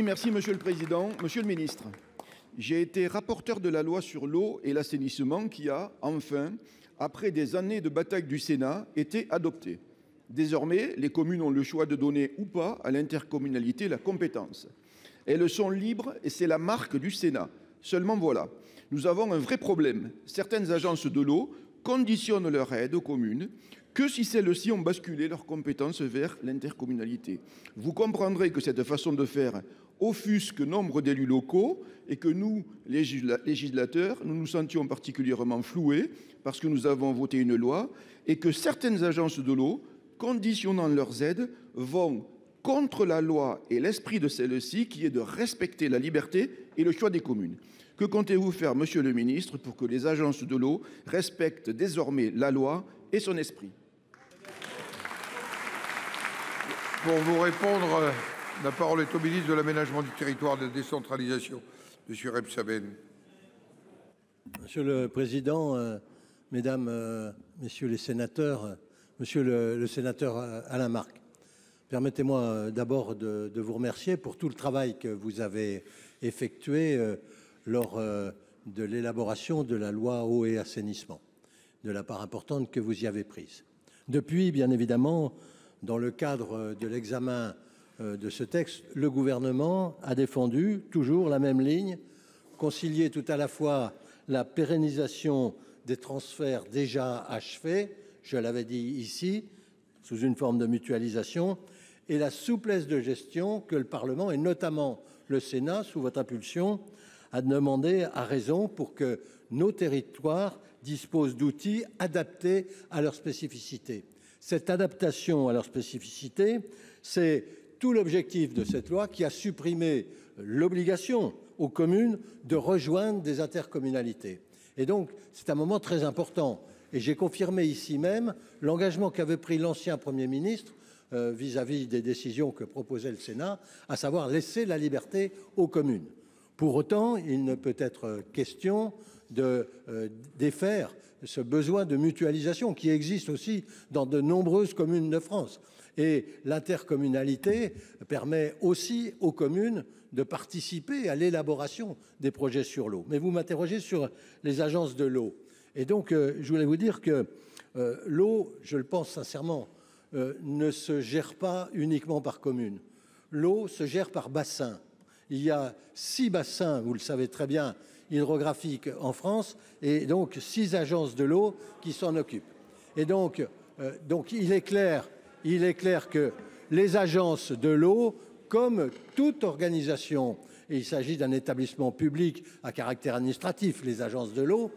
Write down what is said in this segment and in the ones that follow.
Merci Monsieur le Président. Monsieur le Ministre, j'ai été rapporteur de la loi sur l'eau et l'assainissement qui a, enfin, après des années de bataille du Sénat, été adoptée. Désormais, les communes ont le choix de donner ou pas à l'intercommunalité la compétence. Elles sont libres et c'est la marque du Sénat. Seulement voilà, nous avons un vrai problème. Certaines agences de l'eau conditionnent leur aide aux communes que si celles-ci ont basculé leurs compétences vers l'intercommunalité. Vous comprendrez que cette façon de faire offusque nombre d'élus locaux et que nous, législateurs, nous nous sentions particulièrement floués parce que nous avons voté une loi et que certaines agences de l'eau, conditionnant leurs aides, vont contre la loi et l'esprit de celle-ci qui est de respecter la liberté et le choix des communes. Que comptez-vous faire, Monsieur le Ministre, pour que les agences de l'eau respectent désormais la loi et son esprit? Pour vous répondre, la parole est au ministre de l'Aménagement du Territoire et de la Décentralisation, M. Rebsaben. Monsieur le Président, Mesdames, Messieurs les sénateurs, Monsieur le sénateur Alain Marc, permettez-moi d'abord de vous remercier pour tout le travail que vous avez effectué lors de l'élaboration de la loi eau et assainissement, de la part importante que vous y avez prise. Depuis, bien évidemment, dans le cadre de l'examen de ce texte, le gouvernement a défendu toujours la même ligne, concilier tout à la fois la pérennisation des transferts déjà achevés, je l'avais dit ici, sous une forme de mutualisation, et la souplesse de gestion que le Parlement, et notamment le Sénat, sous votre impulsion, a demandé à raison pour que nos territoires disposent d'outils adaptés à leurs spécificités. Cette adaptation à leurs spécificités, c'est tout l'objectif de cette loi qui a supprimé l'obligation aux communes de rejoindre des intercommunalités. Et donc, c'est un moment très important. Et j'ai confirmé ici même l'engagement qu'avait pris l'ancien Premier ministre vis-à-vis des décisions que proposait le Sénat, à savoir laisser la liberté aux communes. Pour autant, il ne peut être question de défaire ce besoin de mutualisation qui existe aussi dans de nombreuses communes de France. Et l'intercommunalité permet aussi aux communes de participer à l'élaboration des projets sur l'eau. Mais vous m'interrogez sur les agences de l'eau. Et donc, je voulais vous dire que l'eau, je le pense sincèrement, ne se gère pas uniquement par commune. L'eau se gère par bassin. Il y a 6 bassins, vous le savez très bien, hydrographiques en France, et donc 6 agences de l'eau qui s'en occupent. Et donc il est clair que les agences de l'eau, comme toute organisation, et il s'agit d'un établissement public à caractère administratif, les agences de l'eau,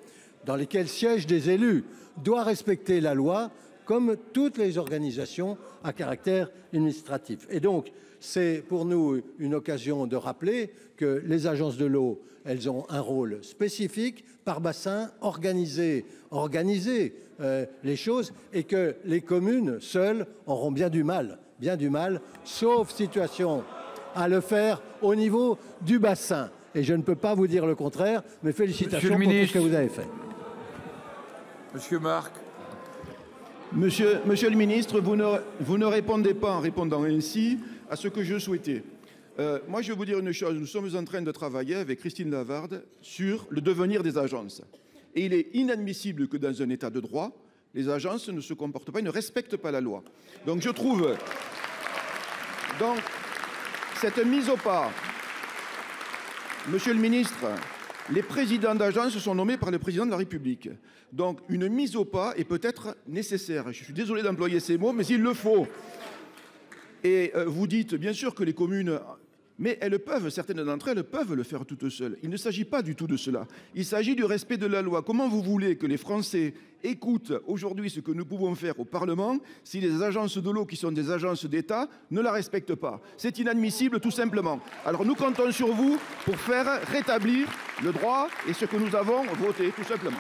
dans lesquelles siègent des élus, doivent respecter la loi comme toutes les organisations à caractère administratif. Et donc, c'est pour nous une occasion de rappeler que les agences de l'eau, elles ont un rôle spécifique par bassin, organiser les choses, et que les communes seules auront bien du mal, sauf situation à le faire au niveau du bassin. Et je ne peux pas vous dire le contraire, mais félicitations pour tout ce que vous avez fait. Monsieur Marc. Monsieur le Ministre, vous ne répondez pas en répondant ainsi à ce que je souhaitais. Moi, je vais vous dire une chose. Nous sommes en train de travailler avec Christine Lavarde sur le devenir des agences. Et il est inadmissible que dans un état de droit, les agences ne se comportent pas, ne respectent pas la loi. Donc je trouve cette mise au pas. Monsieur le Ministre, les présidents d'agences sont nommés par le président de la République. Donc une mise au pas est peut-être nécessaire. Je suis désolé d'employer ces mots, mais il le faut. Et vous dites bien sûr que les communes, mais certaines d'entre elles peuvent le faire toutes seules. Il ne s'agit pas du tout de cela. Il s'agit du respect de la loi. Comment vous voulez que les Français écoutent aujourd'hui ce que nous pouvons faire au Parlement si les agences de l'eau, qui sont des agences d'État, ne la respectent pas? C'est inadmissible tout simplement. Alors nous comptons sur vous pour faire rétablir le droit et ce que nous avons voté tout simplement.